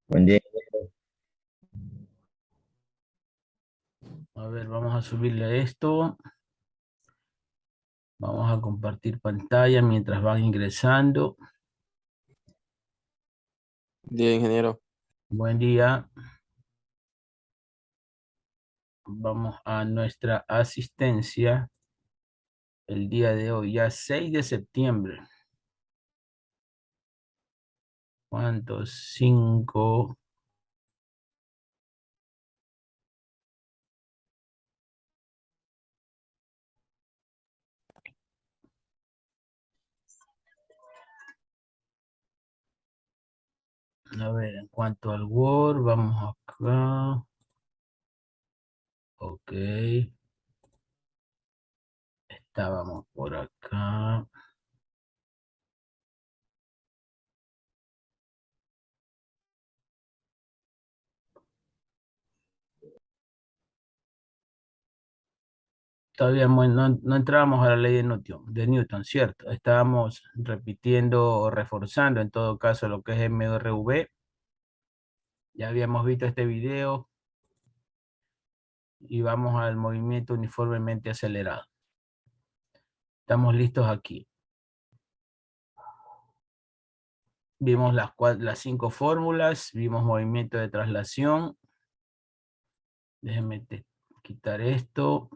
Buen día. A ver, vamos a subirle esto. Vamos a compartir pantalla mientras van ingresando. Día, ingeniero. Buen día. Vamos a nuestra asistencia el día de hoy, ya 6 de septiembre. ¿Cuántos? 5. A ver, en cuanto al Word, vamos acá. Ok. Estábamos por acá. Todavía no entrábamos a la ley de Newton, ¿cierto? Estábamos repitiendo o reforzando en todo caso lo que es MRV. Ya habíamos visto este video y vamos al movimiento uniformemente acelerado. Estamos listos aquí. Vimos las 5 fórmulas, vimos movimiento de traslación. Déjenme quitar esto.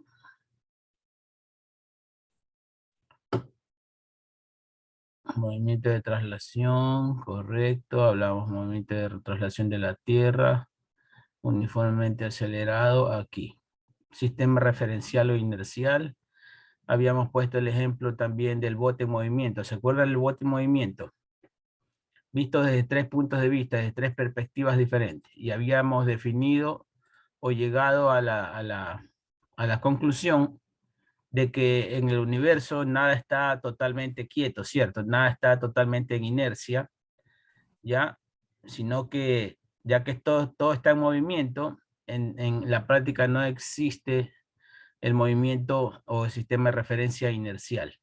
Movimiento de traslación, correcto. Hablamos movimiento de traslación de la Tierra, uniformemente acelerado aquí. Sistema referencial o inercial. Habíamos puesto el ejemplo también del bote en movimiento. ¿Se acuerdan del bote en movimiento? Visto desde 3 puntos de vista, desde 3 perspectivas diferentes. Y habíamos definido o llegado a la conclusión de que en el universo nada está totalmente quieto, ¿cierto? Nada está totalmente en inercia, ¿ya? Sino que ya que todo está en movimiento, en la práctica no existe el movimiento o el sistema de referencia inercial,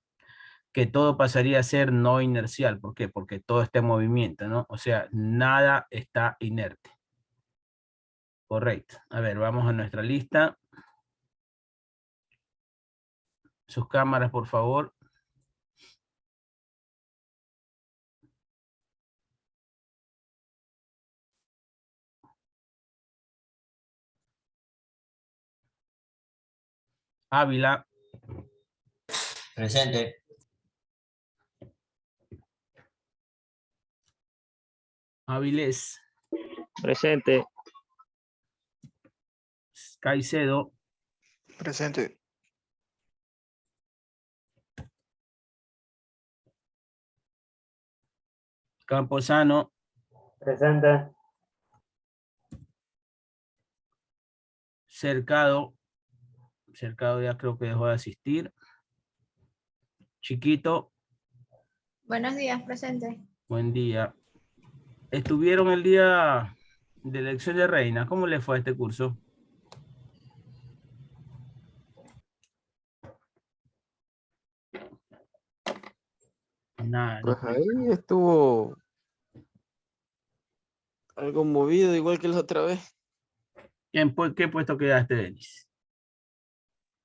que todo pasaría a ser no inercial. ¿Por qué? Porque todo está en movimiento, ¿no? O sea, nada está inerte. Correcto. A ver, vamos a nuestra lista. Sus cámaras, por favor. Ávila. Presente. Áviles. Presente. Caicedo. Presente. Camposano. Presente. Cercado. Cercado ya creo que dejó de asistir. Chiquito. Buenos días, presente. Buen día. Estuvieron el día de elección de reina. ¿Cómo le fue a este curso? Nada, Pues no. ahí estuvo algo movido, igual que la otra vez. ¿Qué puesto quedaste, Denis?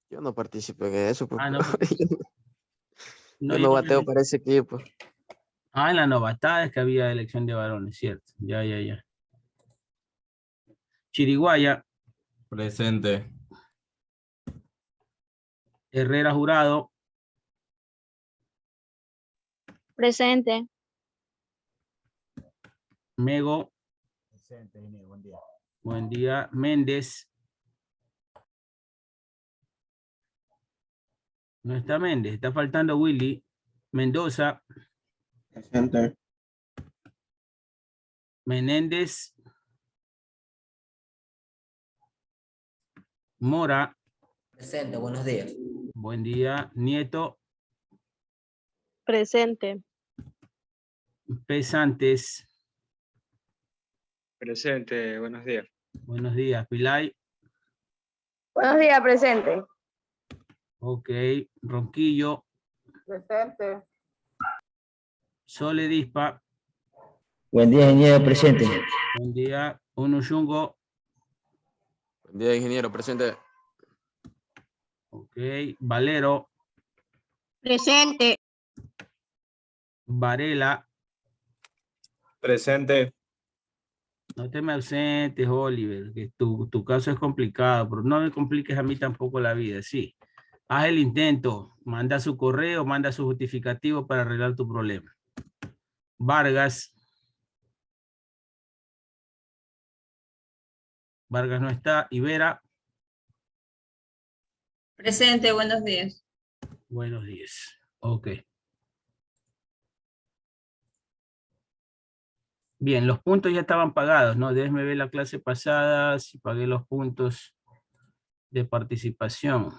Yo no participé en eso, pues, Ah, no, yo no bateo yo- para ese equipo. Ah, en la novatada es que había elección de varones, cierto. Ya. Chiriguaya. Presente. Herrera Jurado. Presente. Mego. Presente, buen día. Buen día. Méndez. No está Méndez, está faltando Willy. Mendoza. Presente. Menéndez. Mora. Presente, buenos días. Buen día. Nieto. Presente. Pesantes. Presente, buenos días. Buenos días. Pilay. Buenos días, presente. Ok. Ronquillo. Presente. Sole Dispa. Buen día, ingeniero, presente. Buen día. Unushungo. Buen día, ingeniero, presente. Ok. Valero. Presente. Varela. Presente. No te me ausentes, Oliver, que tu caso es complicado, pero no me compliques a mí tampoco la vida, sí. Haz el intento, manda su correo, manda su justificativo para arreglar tu problema. Vargas. Vargas no está. Ibera. Presente, buenos días. Buenos días. Ok. Bien, los puntos ya estaban pagados, ¿no? Déjenme ver la clase pasada, si pagué los puntos de participación.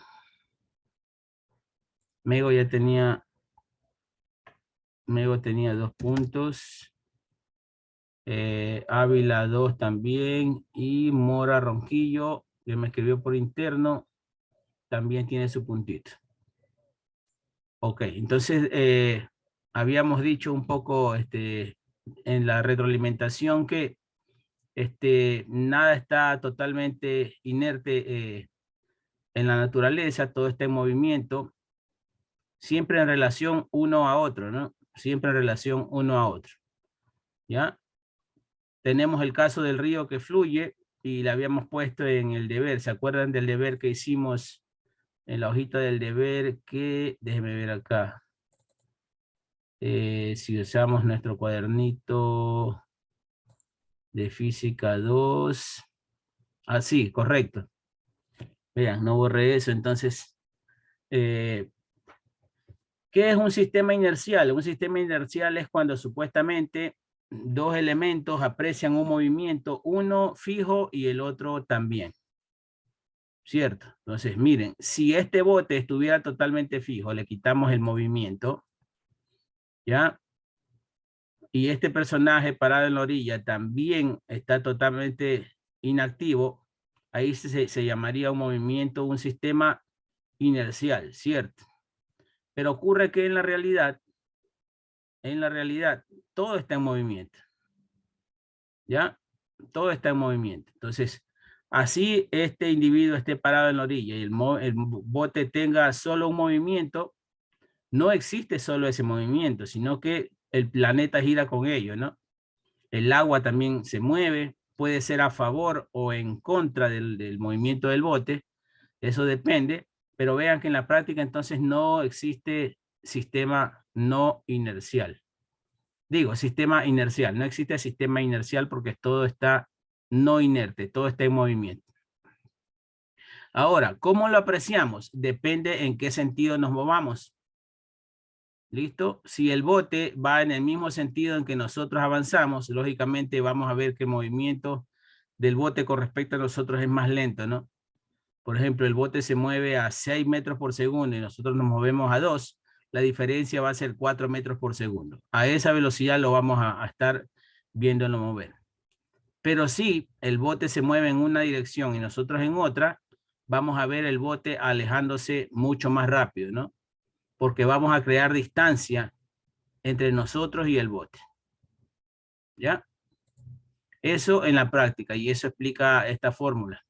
Mego tenía 2 puntos. Ávila 2 también. Y Mora Ronquillo, que me escribió por interno, también tiene su puntito. Ok, entonces habíamos dicho un poco en la retroalimentación que nada está totalmente inerte en la naturaleza, todo está en movimiento, siempre en relación uno a otro, ¿no? Siempre en relación uno a otro, ¿ya? Tenemos el caso del río que fluye y le habíamos puesto en el deber. ¿Se acuerdan del deber que hicimos en la hojita del deber? Que, déjenme ver acá. Si usamos nuestro cuadernito de física 2. Ah, sí, correcto. Vean, no borré eso. Entonces, ¿qué es un sistema inercial? Un sistema inercial es cuando supuestamente 2 elementos aprecian un movimiento, uno fijo y el otro también. ¿Cierto? Entonces, miren, si este bote estuviera totalmente fijo, le quitamos el movimiento, ¿ya? Y este personaje parado en la orilla también está totalmente inactivo, ahí se llamaría un movimiento, un sistema inercial, ¿cierto? Pero ocurre que en la realidad, todo está en movimiento, ¿ya? Todo está en movimiento. Entonces, así este individuo esté parado en la orilla y el bote tenga solo un movimiento, no existe solo ese movimiento, sino que el planeta gira con ello, ¿no? El agua también se mueve, puede ser a favor o en contra del movimiento del bote, eso depende, pero vean que en la práctica entonces no existe sistema no inercial. Digo, sistema inercial, no existe sistema inercial porque todo está no inerte, todo está en movimiento. Ahora, ¿cómo lo apreciamos? Depende en qué sentido nos movamos. ¿Listo? Si el bote va en el mismo sentido en que nosotros avanzamos, lógicamente vamos a ver que el movimiento del bote con respecto a nosotros es más lento, ¿no? Por ejemplo, el bote se mueve a 6 metros por segundo y nosotros nos movemos a 2, la diferencia va a ser 4 metros por segundo. A esa velocidad lo vamos a estar viéndolo mover. Pero si el bote se mueve en una dirección y nosotros en otra, vamos a ver el bote alejándose mucho más rápido, ¿no? Porque vamos a crear distancia entre nosotros y el bote. ¿Ya? Eso en la práctica, y eso explica esta fórmula.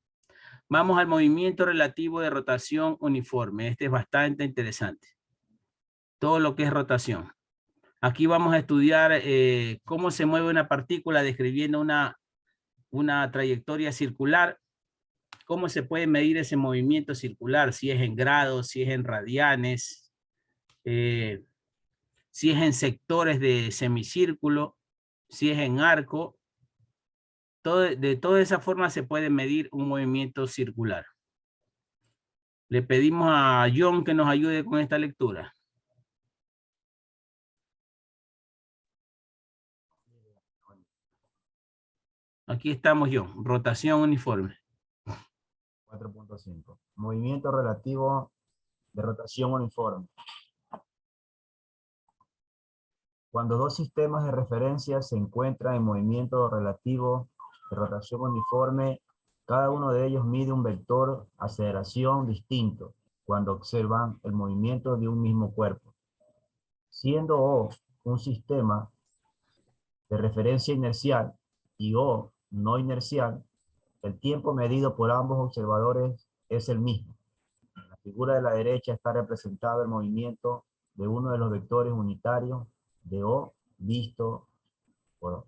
Vamos al movimiento relativo de rotación uniforme. Este es bastante interesante. Todo lo que es rotación. Aquí vamos a estudiar cómo se mueve una partícula describiendo una trayectoria circular. Cómo se puede medir ese movimiento circular, si es en grados, si es en radianes, si es en sectores de semicírculo, si es en arco. De toda esa forma se puede medir un movimiento circular. Le pedimos a John que nos ayude con esta lectura. Aquí estamos, John. Rotación uniforme. 4.5. Movimiento relativo de rotación uniforme. Cuando dos sistemas de referencia se encuentran en movimiento relativo de rotación uniforme, cada uno de ellos mide un vector aceleración distinto cuando observan el movimiento de un mismo cuerpo. Siendo O un sistema de referencia inercial y O no inercial, el tiempo medido por ambos observadores es el mismo. En la figura de la derecha está representado el movimiento de uno de los vectores unitarios de O visto por O.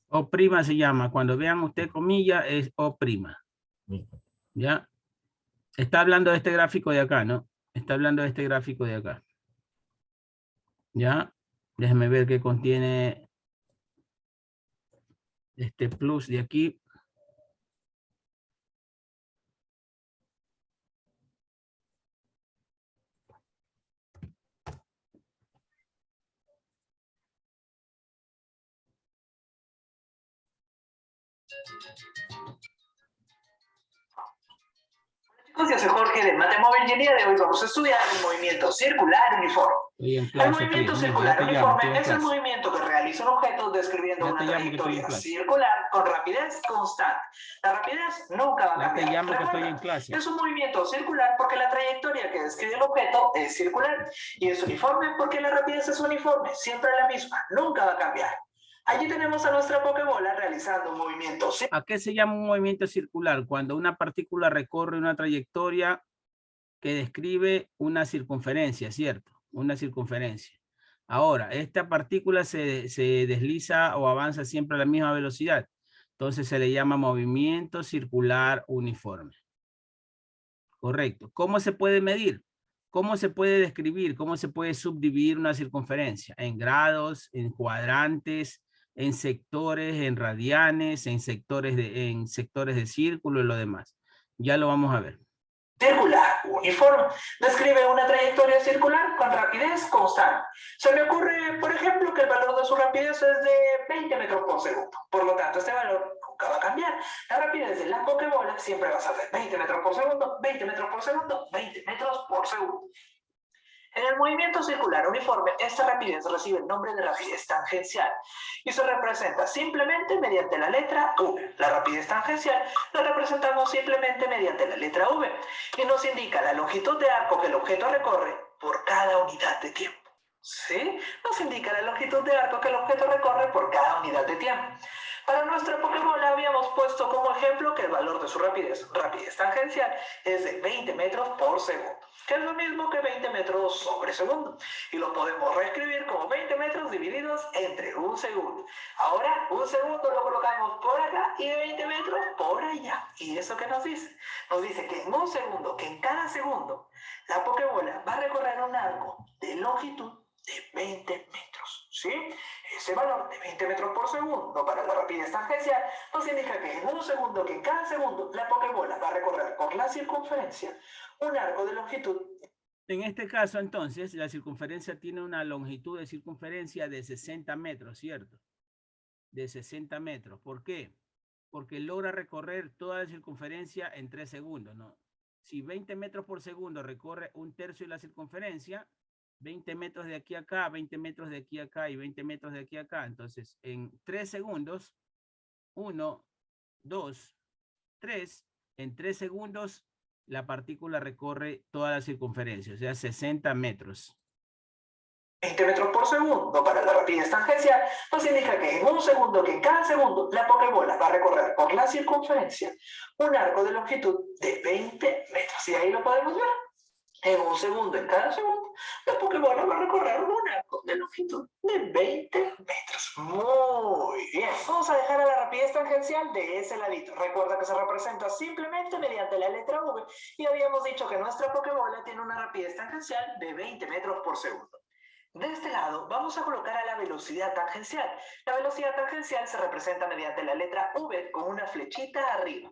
O' se llama. Cuando vean usted comilla, es O'. Listo. ¿Ya? Está hablando de este gráfico de acá, ¿no? Está hablando de este gráfico de acá. ¿Ya? Déjeme ver qué contiene este plus de aquí. Yo soy Jorge de Matemóvil y el día de hoy vamos a estudiar el movimiento circular uniforme. El movimiento circular uniforme es el movimiento que realiza un objeto describiendo una trayectoria circular con rapidez constante. La rapidez nunca va a cambiar. Recuerda, es un movimiento circular porque la trayectoria que describe el objeto es circular y es uniforme porque la rapidez es uniforme, siempre la misma, nunca va a cambiar. Allí tenemos a nuestra pokebola realizando un movimiento circular. ¿A qué se llama un movimiento circular? Cuando una partícula recorre una trayectoria que describe una circunferencia, ¿cierto? Una circunferencia. Ahora, esta partícula se desliza o avanza siempre a la misma velocidad. Entonces se le llama movimiento circular uniforme. Correcto. ¿Cómo se puede medir? ¿Cómo se puede describir? ¿Cómo se puede subdividir una circunferencia? En grados, en cuadrantes, en sectores, en radianes, en sectores de círculo y lo demás. Ya lo vamos a ver. Circular uniforme describe una trayectoria circular con rapidez constante. Se me ocurre, por ejemplo, que el valor de su rapidez es de 20 metros por segundo. Por lo tanto, este valor nunca va a cambiar. La rapidez de la pokebola siempre va a ser de 20 metros por segundo, 20 metros por segundo, 20 metros por segundo. En el movimiento circular uniforme, esta rapidez recibe el nombre de rapidez tangencial y se representa simplemente mediante la letra V. La rapidez tangencial la representamos simplemente mediante la letra V y nos indica la longitud de arco que el objeto recorre por cada unidad de tiempo. ¿Sí? Nos indica la longitud de arco que el objeto recorre por cada unidad de tiempo. Para nuestra pokebola habíamos puesto como ejemplo que el valor de su rapidez tangencial, es de 20 metros por segundo, que es lo mismo que 20 metros sobre segundo. Y lo podemos reescribir como 20 metros divididos entre un segundo. Ahora, un segundo lo colocamos por acá y 20 metros por allá. ¿Y eso qué nos dice? Nos dice que en un segundo, que en cada segundo, la pokebola va a recorrer un arco de longitud de 20 metros, ¿sí? Ese valor de 20 metros por segundo para la rapidez tangencial nos indica que en un segundo, que en cada segundo, la pokebola va a recorrer por la circunferencia un arco de longitud. En este caso, entonces, la circunferencia tiene una longitud de circunferencia de 60 metros, ¿cierto? De 60 metros. ¿Por qué? Porque logra recorrer toda la circunferencia en 3 segundos, ¿no? Si 20 metros por segundo recorre un tercio de la circunferencia, 20 metros de aquí a acá, 20 metros de aquí a acá y 20 metros de aquí a acá. Entonces, en 3 segundos, 1, 2, 3, en 3 segundos, la partícula recorre toda la circunferencia, o sea, 60 metros. 20 metros por segundo para la rapidez tangencial nos indica que en un segundo, que en cada segundo, la pokebola va a recorrer por la circunferencia un arco de longitud de 20 metros. Y ahí lo podemos ver. En un segundo, en cada segundo, la pokebola va a recorrer un arco de longitud de 20 metros. Muy bien. Vamos a dejar a la rapidez tangencial de ese ladito. Recuerda que se representa simplemente mediante la letra V y habíamos dicho que nuestra pokebola tiene una rapidez tangencial de 20 metros por segundo. De este lado vamos a colocar a la velocidad tangencial. La velocidad tangencial se representa mediante la letra V con una flechita arriba.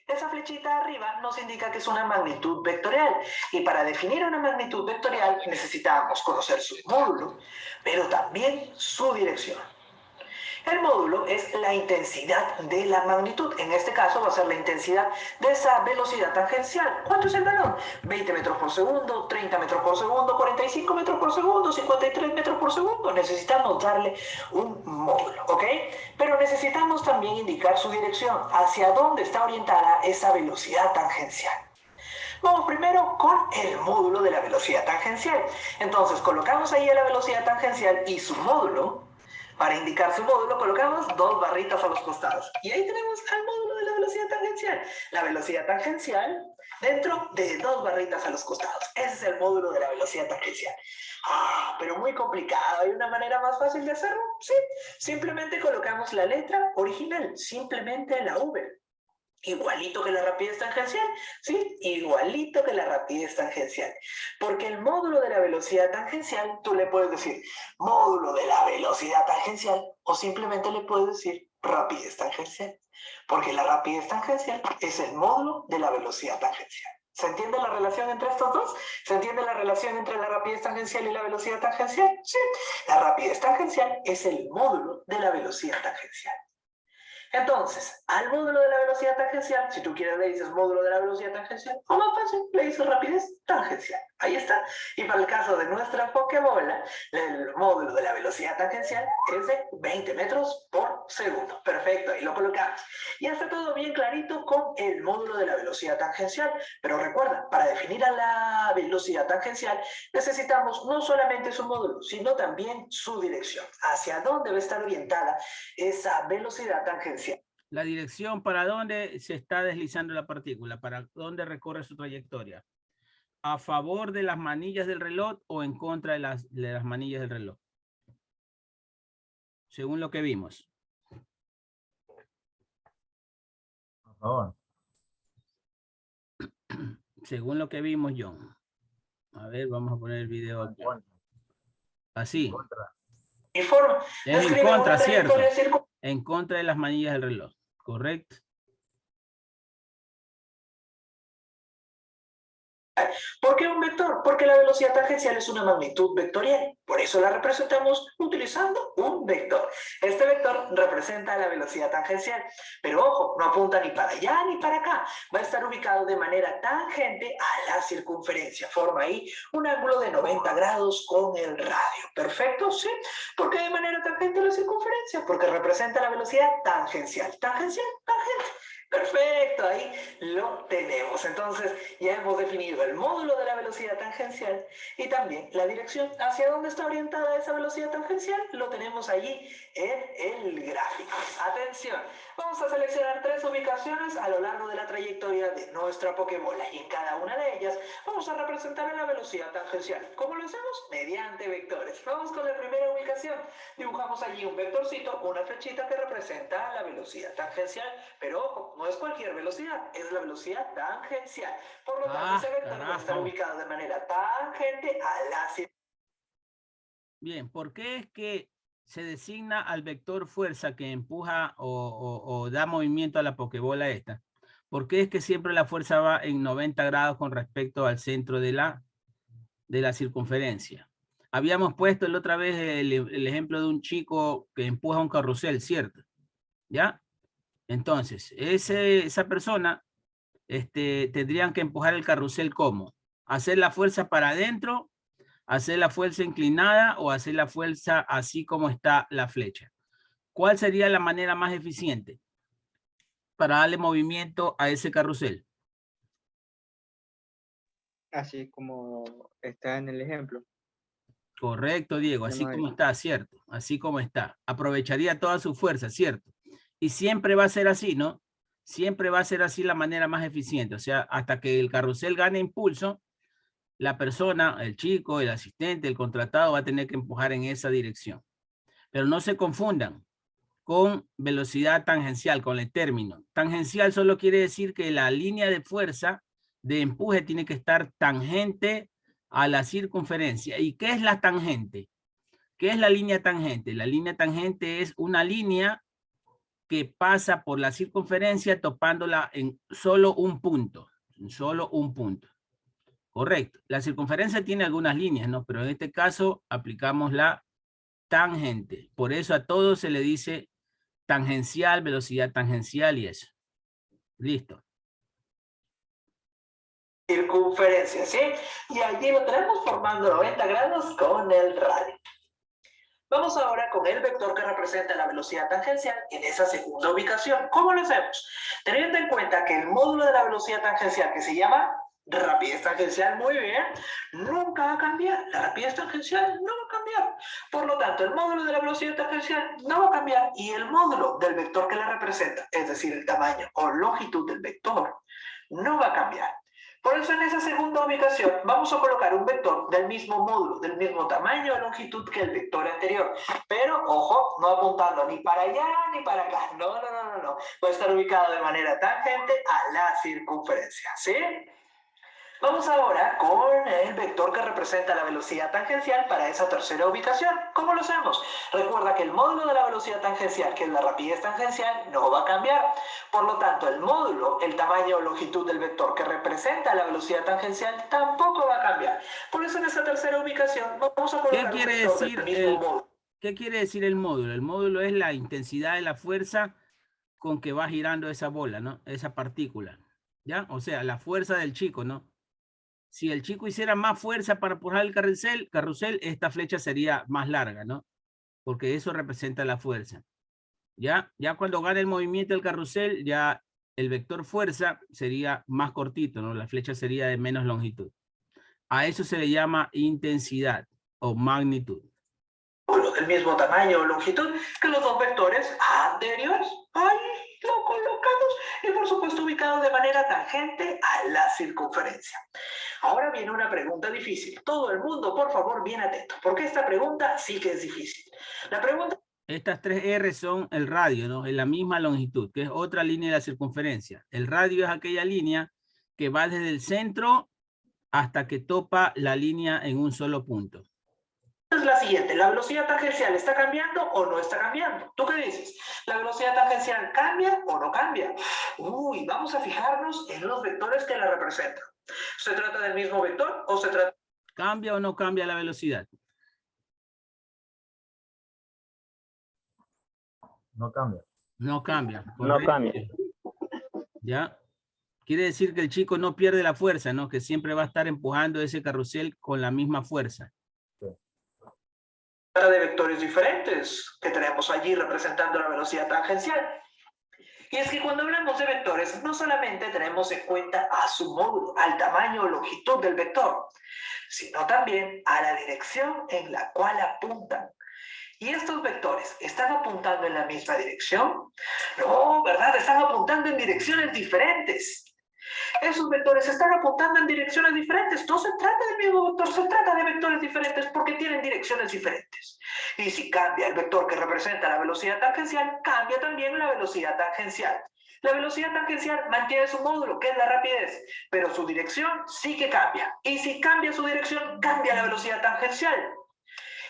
Esa flechita arriba nos indica que es una magnitud vectorial y para definir una magnitud vectorial necesitamos conocer su módulo, pero también su dirección. El módulo es la intensidad de la magnitud. En este caso va a ser la intensidad de esa velocidad tangencial. ¿Cuánto es el valor? 20 metros por segundo, 30 metros por segundo, 45 metros por segundo, 53 metros por segundo. Necesitamos darle un módulo, ¿ok? Pero necesitamos también indicar su dirección, hacia dónde está orientada esa velocidad tangencial. Vamos primero con el módulo de la velocidad tangencial. Entonces colocamos ahí a la velocidad tangencial y su módulo. Para indicar su módulo colocamos 2 barritas a los costados. Y ahí tenemos al módulo de la velocidad tangencial. La velocidad tangencial dentro de 2 barritas a los costados. Ese es el módulo de la velocidad tangencial. Pero muy complicado. ¿Hay una manera más fácil de hacerlo? Sí. Simplemente colocamos la letra original. Simplemente la V. Igualito que la rapidez tangencial, ¿sí? Igualito que la rapidez tangencial. Porque el módulo de la velocidad tangencial, tú le puedes decir módulo de la velocidad tangencial o simplemente le puedes decir rapidez tangencial. Porque la rapidez tangencial es el módulo de la velocidad tangencial. ¿Se entiende la relación entre estos dos? ¿Se entiende la relación entre la rapidez tangencial y la velocidad tangencial? Sí. La rapidez tangencial es el módulo de la velocidad tangencial. Entonces, al módulo de la velocidad tangencial, si tú quieres le dices módulo de la velocidad tangencial, o más fácil, le dices rapidez tangencial. Ahí está. Y para el caso de nuestra pokebola, el módulo de la velocidad tangencial es de 20 metros por segundo. Perfecto, ahí lo colocamos. Y está todo bien clarito con el módulo de la velocidad tangencial. Pero recuerda, para definir a la velocidad tangencial, necesitamos no solamente su módulo, sino también su dirección. ¿Hacia dónde va a estar orientada esa velocidad tangencial? La dirección, ¿para dónde se está deslizando la partícula? ¿Para dónde recorre su trayectoria? ¿A favor de las manillas del reloj o en contra de las manillas del reloj? Según lo que vimos. A favor. Según lo que vimos, John. A ver, vamos a poner el video aquí. Así. Es en contra, ¿cierto? En contra de las manillas del reloj. ¿Correcto? ¿Por qué un vector? Porque la velocidad tangencial es una magnitud vectorial. Por eso la representamos utilizando un vector. Este vector representa la velocidad tangencial. Pero ojo, no apunta ni para allá ni para acá. Va a estar ubicado de manera tangente a la circunferencia. Forma ahí un ángulo de 90 grados con el radio. ¿Perfecto? Sí. ¿Por qué de manera tangente a la circunferencia? Porque representa la velocidad tangencial. Tangencial, tangente. Perfecto, ahí lo tenemos. Entonces ya hemos definido el módulo de la velocidad tangencial y también la dirección. ¿Hacia dónde está orientada esa velocidad tangencial? Lo tenemos allí en el gráfico. Atención, vamos a seleccionar 3 ubicaciones a lo largo de la trayectoria de nuestra pokebola y en cada una de ellas vamos a representar la velocidad tangencial. ¿Cómo lo hacemos? Mediante vectores. Vamos con la primera ubicación. Dibujamos allí un vectorcito, una flechita que representa la velocidad tangencial, pero ojo, no es cualquier velocidad, es la velocidad tangencial. Por lo tanto, ese vector va a estar ubicado de manera tangente a la circunferencia. Bien, ¿por qué es que se designa al vector fuerza que empuja o da movimiento a la pokebola esta? ¿Por qué es que siempre la fuerza va en 90 grados con respecto al centro de la circunferencia? Habíamos puesto la otra vez el ejemplo de un chico que empuja un carrusel, ¿cierto? ¿Ya? Entonces, esa persona tendrían que empujar el carrusel ¿cómo? Hacer la fuerza para adentro, hacer la fuerza inclinada o hacer la fuerza así como está la flecha. ¿Cuál sería la manera más eficiente para darle movimiento a ese carrusel? Así como está en el ejemplo. Correcto, Diego, así como está, ¿cierto? Así como está. Aprovecharía toda su fuerza, ¿cierto? Y siempre va a ser así, ¿no? Siempre va a ser así la manera más eficiente. O sea, hasta que el carrusel gane impulso, la persona, el chico, el asistente, el contratado va a tener que empujar en esa dirección. Pero no se confundan con velocidad tangencial, con el término. Tangencial solo quiere decir que la línea de fuerza de empuje tiene que estar tangente a la circunferencia. ¿Y qué es la tangente? ¿Qué es la línea tangente? La línea tangente es una línea que pasa por la circunferencia topándola en solo un punto. En solo un punto. Correcto. La circunferencia tiene algunas líneas, ¿no? Pero en este caso aplicamos la tangente. Por eso a todo se le dice tangencial, velocidad tangencial y eso. Listo. Circunferencia, ¿sí? Y allí lo tenemos formando 90 grados con el radio. Vamos ahora con el vector que representa la velocidad tangencial en esa segunda ubicación. ¿Cómo lo hacemos? Teniendo en cuenta que el módulo de la velocidad tangencial, que se llama Rapidez tangencial, muy bien. Nunca va a cambiar. La rapidez tangencial no va a cambiar. Por lo tanto, el módulo de la velocidad tangencial no va a cambiar y el módulo del vector que la representa, es decir, el tamaño o longitud del vector, no va a cambiar. Por eso en esa segunda ubicación vamos a colocar un vector del mismo módulo, del mismo tamaño o longitud que el vector anterior. Pero, ojo, no apuntando ni para allá ni para acá. No. Va a estar ubicado de manera tangente a la circunferencia, ¿sí? Vamos ahora con el vector que representa la velocidad tangencial para esa tercera ubicación. ¿Cómo lo hacemos? Recuerda que el módulo de la velocidad tangencial, que es la rapidez tangencial, no va a cambiar. Por lo tanto, el módulo, el tamaño o longitud del vector que representa la velocidad tangencial, tampoco va a cambiar. Por eso en esa tercera ubicación vamos a colocar un vector del mismo módulo. ¿Qué quiere decir el módulo? El módulo es la intensidad de la fuerza con que va girando esa bola, ¿no? Esa partícula, ¿ya? O sea, la fuerza del chico, ¿no? Si el chico hiciera más fuerza para empujar el carrusel, esta flecha sería más larga, ¿no? Porque eso representa la fuerza. Ya cuando gana el movimiento del carrusel, ya el vector fuerza sería más cortito, ¿no? La flecha sería de menos longitud. A eso se le llama intensidad o magnitud. Del mismo tamaño o longitud que los dos vectores anteriores. Ahí lo colocamos y por supuesto ubicado de manera tangente a la circunferencia. Ahora viene una pregunta difícil. Todo el mundo, por favor, bien atento, porque esta pregunta sí que es difícil. La pregunta... Estas 3 R son el radio, ¿no? En la misma longitud, que es otra línea de la circunferencia. El radio es aquella línea que va desde el centro hasta que topa la línea en un solo punto. Es la siguiente, ¿la velocidad tangencial está cambiando o no está cambiando? ¿Tú qué dices? ¿La velocidad tangencial cambia o no cambia? Uy, vamos a fijarnos en los vectores que la representan. ¿Se trata del mismo vector o se trata... ¿Cambia o no cambia la velocidad? No cambia. No cambia. No cambia. ¿Ya? Quiere decir que el chico no pierde la fuerza, ¿no? Que siempre va a estar empujando ese carrusel con la misma fuerza. de vectores diferentes que tenemos allí representando la velocidad tangencial. Y es que cuando hablamos de vectores, no solamente tenemos en cuenta a su módulo, al tamaño o longitud del vector, sino también a la dirección en la cual apuntan. ¿Y estos vectores están apuntando en la misma dirección? No, ¿verdad? Están apuntando en direcciones diferentes. Esos vectores están apuntando en direcciones diferentes. No se trata del mismo vector, se trata de vectores diferentes porque tienen direcciones diferentes. Y si cambia el vector que representa la velocidad tangencial, cambia también la velocidad tangencial. La velocidad tangencial mantiene su módulo, que es la rapidez, pero su dirección sí que cambia. Y si cambia su dirección, cambia la velocidad tangencial.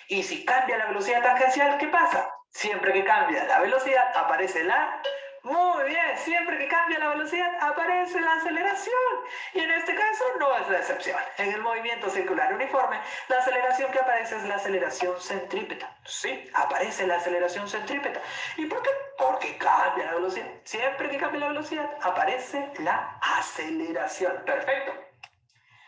Y si cambia la velocidad tangencial, ¿qué pasa? Siempre que cambia la velocidad, aparece la... Muy bien, siempre que cambia la velocidad, aparece la aceleración. Y en este caso no es la excepción. En el movimiento circular uniforme, la aceleración que aparece es la aceleración centrípeta. Sí, aparece la aceleración centrípeta. ¿Y por qué? Porque cambia la velocidad. Siempre que cambia la velocidad, aparece la aceleración. Perfecto.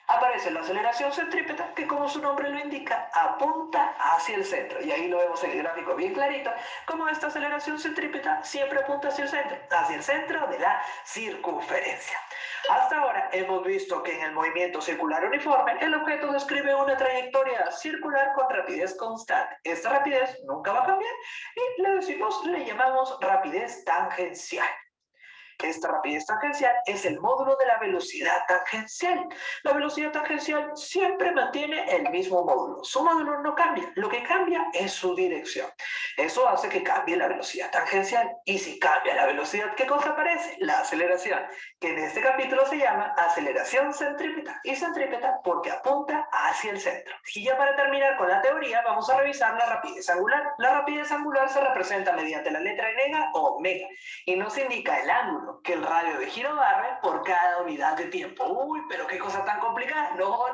Aparece la aceleración centrípeta que, como su nombre lo indica, apunta hacia el centro. Y ahí lo vemos en el gráfico bien clarito, como esta aceleración centrípeta siempre apunta hacia el centro de la circunferencia. Hasta ahora hemos visto que en el movimiento circular uniforme, el objeto describe una trayectoria circular con rapidez constante. Esta rapidez nunca va a cambiar y le llamamos rapidez tangencial. Esta rapidez tangencial es el módulo de la velocidad tangencial. La velocidad tangencial siempre mantiene el mismo módulo. Su módulo no cambia. Lo que cambia es su dirección. Eso hace que cambie la velocidad tangencial. Y si cambia la velocidad, ¿qué cosa aparece? La aceleración, que en este capítulo se llama aceleración centrípeta. Y centrípeta porque apunta hacia el centro. Y ya para terminar con la teoría, vamos a revisar la rapidez angular. La rapidez angular se representa mediante la letra N o omega y nos indica el ángulo que el radio de giro barre por cada unidad de tiempo. Uy, pero qué cosa tan complicada. No.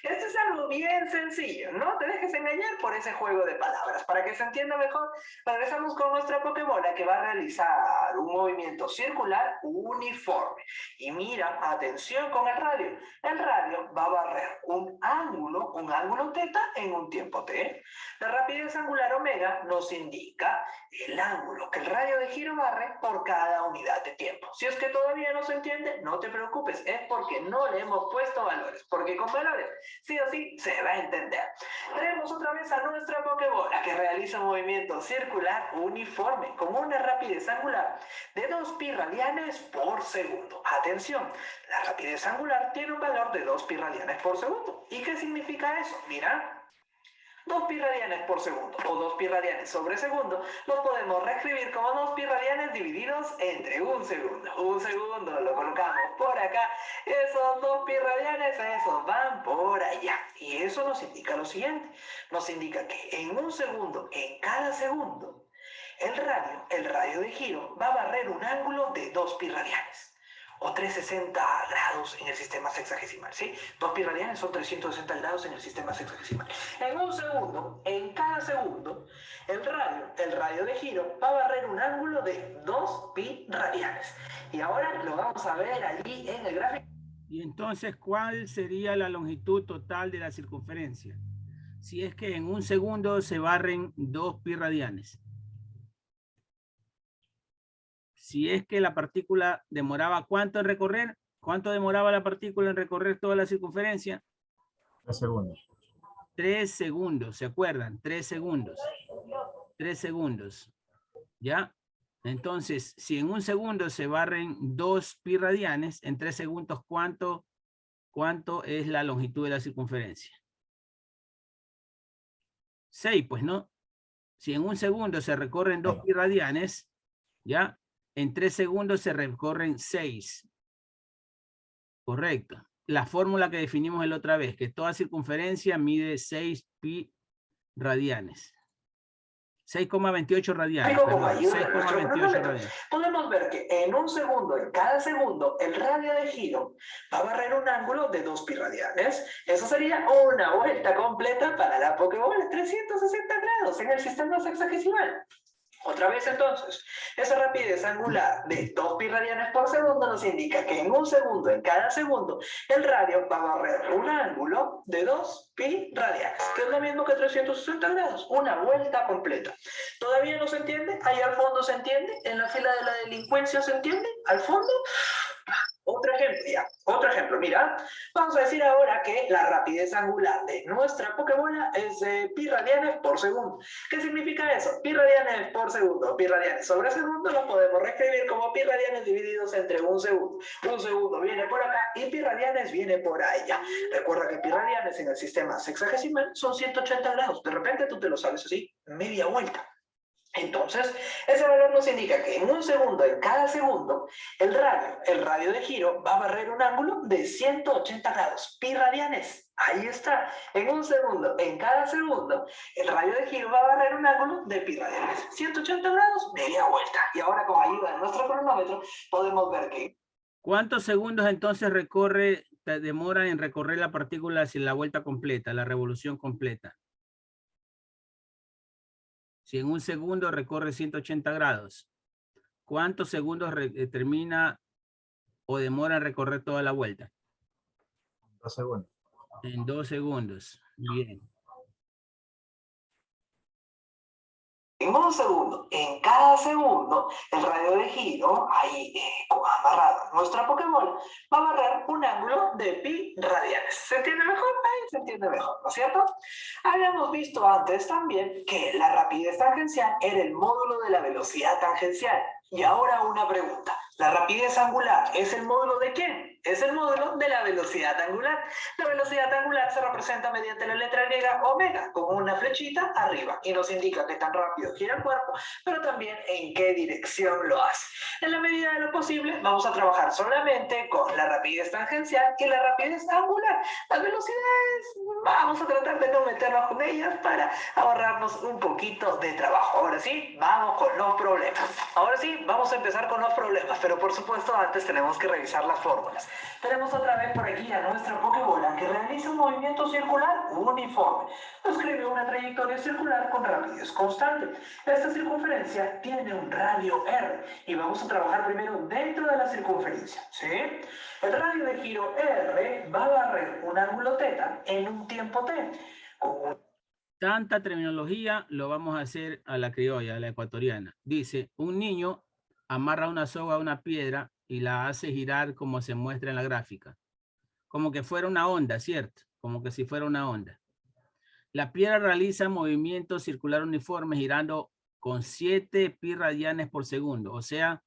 Esto es algo bien sencillo. No te dejes engañar por ese juego de palabras. Para que se entienda mejor, regresamos con nuestra Pokébola que va a realizar un movimiento circular uniforme. Y mira, atención con el radio. El radio va a barrer un ángulo θ en un tiempo t. La rapidez angular omega nos indica el ángulo que el radio de giro barre por cada unidad de tiempo. Si es que todavía no se entiende, no te preocupes, es porque no le hemos puesto valores, porque con valores sí o sí se va a entender. Traemos otra vez a nuestra Pokébola que realiza un movimiento circular uniforme con una rapidez angular de 2 pi radianes por segundo. Atención, la rapidez angular tiene un valor de 2 pi radianes por segundo. ¿Y qué significa eso? Mira, 2 pi radianes por segundo o 2 pi radianes sobre segundo los podemos reescribir como 2 pi radianes divididos entre un segundo. Un segundo lo colocamos por acá. Esos 2 pi radianes, esos van por allá. Y eso nos indica lo siguiente. Nos indica que en un segundo, en cada segundo, el radio de giro va a barrer un ángulo de 2 pi radianes. O 360 grados en el sistema sexagesimal, ¿sí? 2 pi radianes son 360 grados en el sistema sexagesimal. En un segundo, en cada segundo, el radio de giro va a barrer un ángulo de 2 pi radianes. Y ahora lo vamos a ver allí en el gráfico. Y entonces, ¿cuál sería la longitud total de la circunferencia? Si es que en un segundo se barren 2 pi radianes. Si es que la partícula demoraba ¿cuánto en recorrer? ¿Cuánto demoraba la partícula en recorrer toda la circunferencia? 3 segundos. 3 segundos, ¿se acuerdan? 3 segundos. 3 segundos. ¿Ya? Entonces, si en un segundo se barren 2 pi radianes, en 3 segundos, ¿cuánto es la longitud de la circunferencia? 6, pues, ¿no? Si en un segundo se recorren 2 pi radianes, ¿ya? En 3 segundos se recorren 6. Correcto. La fórmula que definimos la otra vez, que toda circunferencia mide 6 pi radianes. 6,28 radianes. Con ayuda de nuestro 6,28 cronómetro, radianes. podemos ver que en un segundo, en cada segundo, el radio de giro va a barrer un ángulo de 2 pi radianes. Eso sería una vuelta completa para la Pokébola, 360 grados en el sistema sexagesimal. Otra vez entonces, esa rapidez angular de 2 pi radianes por segundo nos indica que en un segundo, en cada segundo, el radio va a barrer un ángulo de 2 pi radianes, que es lo mismo que 360 grados, una vuelta completa. ¿Todavía no se entiende? ¿Ahí al fondo se entiende? ¿En la fila de la delincuencia se entiende? ¿Al fondo? Otro ejemplo, ya. Otro ejemplo, mira. Vamos a decir ahora que la rapidez angular de nuestra Pokébola es de pi radianes por segundo. ¿Qué significa eso? Pi radianes por segundo, pi radianes sobre segundo, lo podemos reescribir como pi radianes divididos entre un segundo. Un segundo viene por acá y pi radianes viene por allá. Recuerda que pi radianes en el sistema sexagesimal son 180 grados. De repente tú te lo sabes así, media vuelta. Entonces, ese valor nos indica que en un segundo, en cada segundo, el radio de giro va a barrer un ángulo de 180 grados, pi radianes. Ahí está. En un segundo, en cada segundo, el radio de giro va a barrer un ángulo de pi radianes. 180 grados, media vuelta. Y ahora con ayuda de nuestro cronómetro podemos ver que... ¿Cuántos segundos entonces demora en recorrer la partícula hacia la vuelta completa, la revolución completa? Si en un segundo recorre 180 grados, ¿cuántos segundos termina o demora en recorrer toda la vuelta? 2 segundos. En 2 segundos. Bien. En un segundo, en cada segundo, el radio de giro, ahí amarrado a nuestra Pokébola, va a barrer un ángulo de pi radianes. ¿Se entiende mejor? Ahí se entiende mejor, ¿no es cierto? Habíamos visto antes también que la rapidez tangencial era el módulo de la velocidad tangencial. Y ahora una pregunta. ¿La rapidez angular es el módulo de quién? Es el módulo de la velocidad angular. La velocidad angular se representa mediante la letra griega omega, con una flechita arriba, y nos indica qué tan rápido gira el cuerpo, pero también en qué dirección lo hace. En la medida de lo posible, vamos a trabajar solamente con la rapidez tangencial y la rapidez angular. Las velocidades, vamos a tratar de no meternos con ellas para ahorrarnos un poquito de trabajo. Ahora sí, vamos con los problemas. Ahora sí, vamos a empezar con los problemas, pero por supuesto antes tenemos que revisar las fórmulas. Tenemos otra vez por aquí a nuestra Pokébola que realiza un movimiento circular uniforme. Describe una trayectoria circular con rapidez constante. Esta circunferencia tiene un radio R y vamos a trabajar primero dentro de la circunferencia, ¿sí? El radio de giro R va a barrer un ángulo θ en un tiempo t. Tanta terminología lo vamos a hacer a la criolla, a la ecuatoriana. Dice, un niño amarra una soga a una piedra y la hace girar como se muestra en la gráfica. Como que fuera una onda, ¿cierto? Como que si fuera una onda. La piedra realiza movimiento circular uniforme girando con 7 pi radianes por segundo, o sea,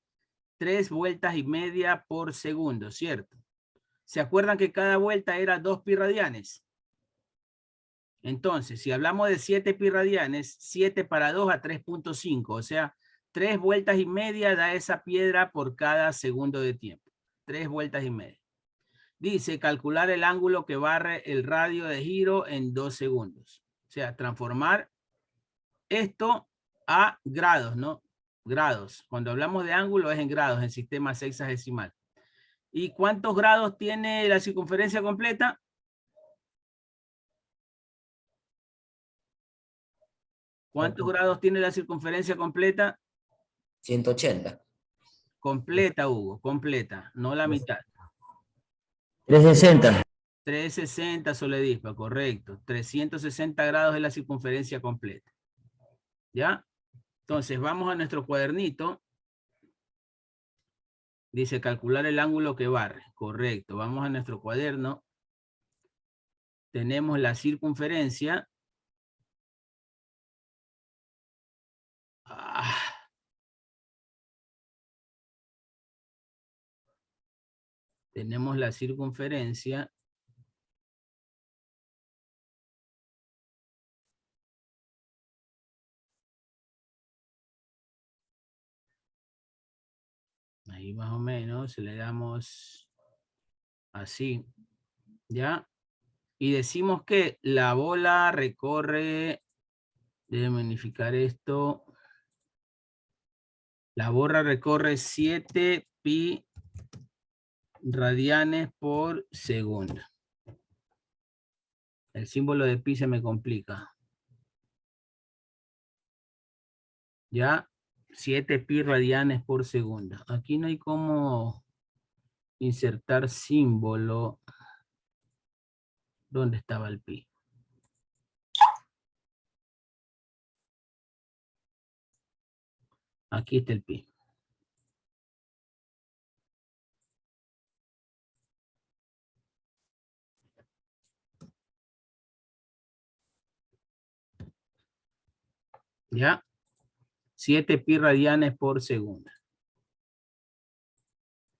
3 vueltas y media por segundo, ¿cierto? ¿Se acuerdan que cada vuelta era 2 pi radianes? Entonces, si hablamos de 7 pi radianes, 7 para 2 a 3.5, o sea, 3 vueltas y media da esa piedra por cada segundo de tiempo. 3 vueltas y media. Dice calcular el ángulo que barre el radio de giro en 2 segundos. O sea, transformar esto a grados, ¿no? Grados. Cuando hablamos de ángulo es en grados, en sistema sexagesimal. ¿Y cuántos grados tiene la circunferencia completa? ¿Cuántos grados tiene la circunferencia completa? 180. Completa, Hugo, completa, no la mitad. 360. 360 Soledispa, correcto. 360 grados es la circunferencia completa. ¿Ya? Entonces, vamos a nuestro cuadernito. Dice calcular el ángulo que barre. Correcto. Vamos a nuestro cuaderno. Tenemos la circunferencia. Tenemos la circunferencia. Ahí más o menos le damos así, ¿ya? Y decimos que la bola recorre, déjenme unificar esto, la bola recorre 7 pi radianes por segundo. El símbolo de pi se me complica. ¿Ya? 7 pi radianes por segundo. Aquí no hay cómo insertar símbolo. ¿Dónde estaba el pi? Aquí está el pi. ¿Ya? 7 pi radianes por segundo.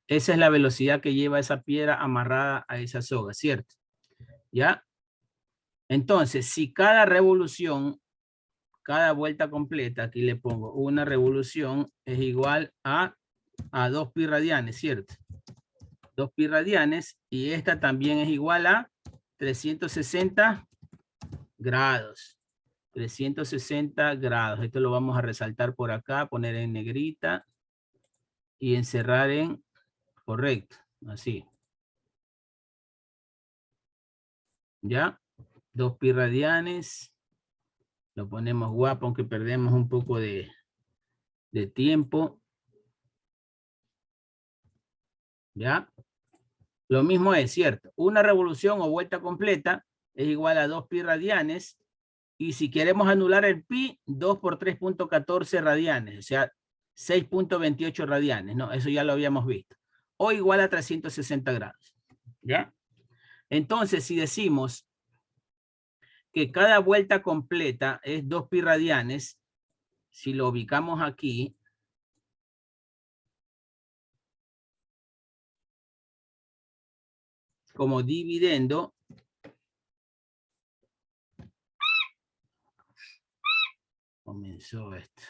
Esa es la velocidad que lleva esa piedra amarrada a esa soga, ¿cierto? ¿Ya? Entonces, si cada revolución, cada vuelta completa, aquí le pongo una revolución, es igual a 2 pi radianes, ¿cierto? 2 pi radianes, y esta también es igual a 360 grados. 360 grados. Esto lo vamos a resaltar por acá, poner en negrita y encerrar en correcto, así. ¿Ya? 2 pi radianes. Lo ponemos guapo, aunque perdemos un poco de tiempo. ¿Ya? Lo mismo es, ¿cierto? Una revolución o vuelta completa es igual a 2 pi radianes. Y si queremos anular el pi, 2 por 3.14 radianes, o sea, 6.28 radianes, ¿no? Eso ya lo habíamos visto. O igual a 360 grados, ¿ya? Entonces, si decimos que cada vuelta completa es 2 pi radianes, si lo ubicamos aquí, como dividendo, comenzó esto.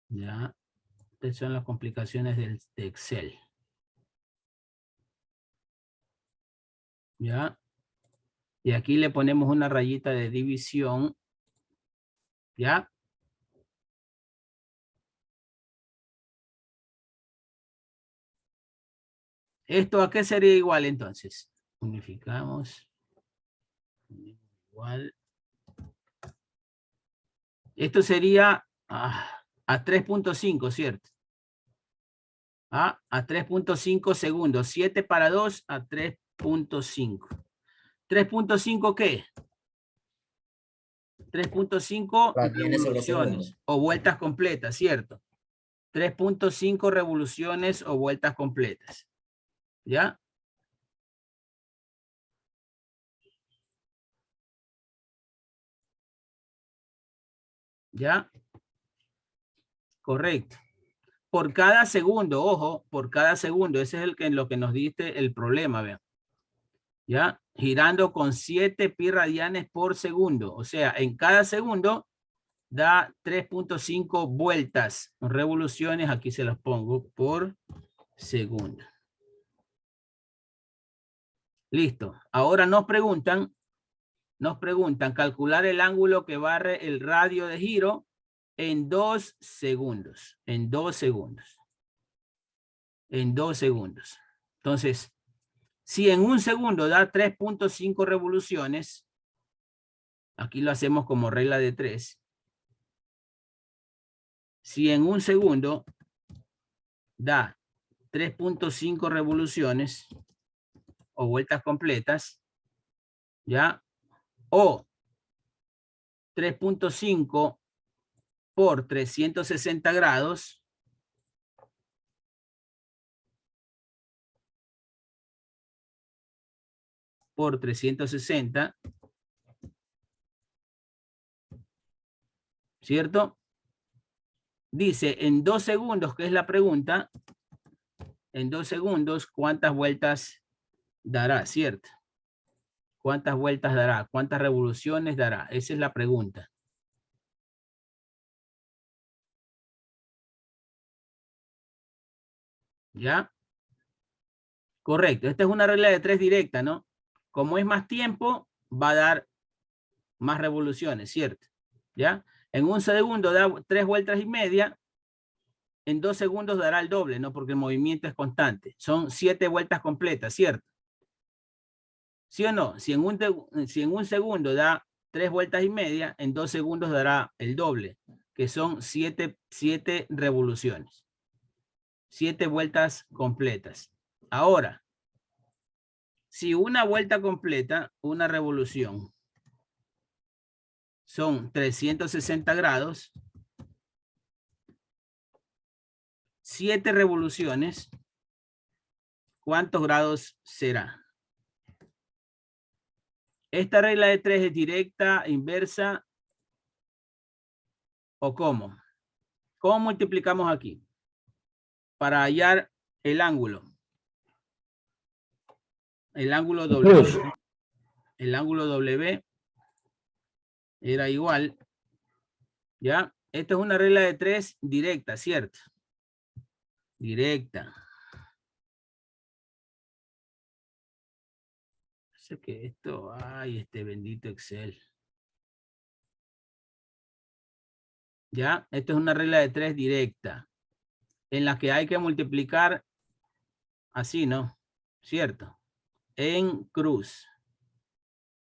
Ya, estas son las complicaciones de Excel. Ya, y aquí le ponemos una rayita de división. Ya. ¿Esto a qué sería igual entonces? Unificamos. Igual. Esto sería a 3.5, ¿cierto? A 3.5 segundos. 7 para 2 a 3.5. ¿3.5 qué? 3.5 Radianes sobre revoluciones segundo. o vueltas completas, ¿cierto? 3.5 revoluciones o vueltas completas. ¿Ya? ¿Ya? Correcto. Por cada segundo, ojo, por cada segundo. Ese es el que, lo que nos diste el problema, vean. ¿Ya? Girando con 7 pi radianes por segundo. O sea, en cada segundo da 3.5 vueltas, revoluciones, aquí se las pongo, por segundo. Listo. Ahora nos preguntan calcular el ángulo que barre el radio de giro en 2 segundos. En 2 segundos. En 2 segundos. Entonces, si en un segundo da 3.5 revoluciones, aquí lo hacemos como regla de 3. Si en un segundo da 3.5 revoluciones o vueltas completas, ¿ya? O 3.5 por 360 grados, por 360, ¿cierto? Dice en 2 segundos, que es la pregunta, en 2 segundos, ¿cuántas vueltas dará, cierto? ¿Cuántas vueltas dará? ¿Cuántas revoluciones dará? Esa es la pregunta. ¿Ya? Correcto. Esta es una regla de 3 directa, ¿no? Como es más tiempo, va a dar más revoluciones, ¿cierto? ¿Ya? En un segundo da 3 vueltas y media. En 2 segundos dará el doble, ¿no? Porque el movimiento es constante. Son 7 vueltas completas, ¿cierto? ¿Sí o no? Si en un segundo da 3 vueltas y media, en 2 segundos dará el doble, que son 7 revoluciones. 7 vueltas completas. Ahora, si una vuelta completa, una revolución, son 360 grados, 7 revoluciones, ¿cuántos grados será? ¿Esta regla de 3 es directa, inversa o cómo? ¿Cómo multiplicamos aquí? Para hallar el ángulo. El ángulo W. El ángulo W era igual. ¿Ya? Esta es una regla de 3 directa, ¿cierto? Directa. Sé que esto, ay, este bendito Excel. ¿Ya? Esto es una regla de 3 directa, en la que hay que multiplicar así, ¿no? ¿Cierto? En cruz.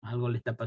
Algo le está pasando.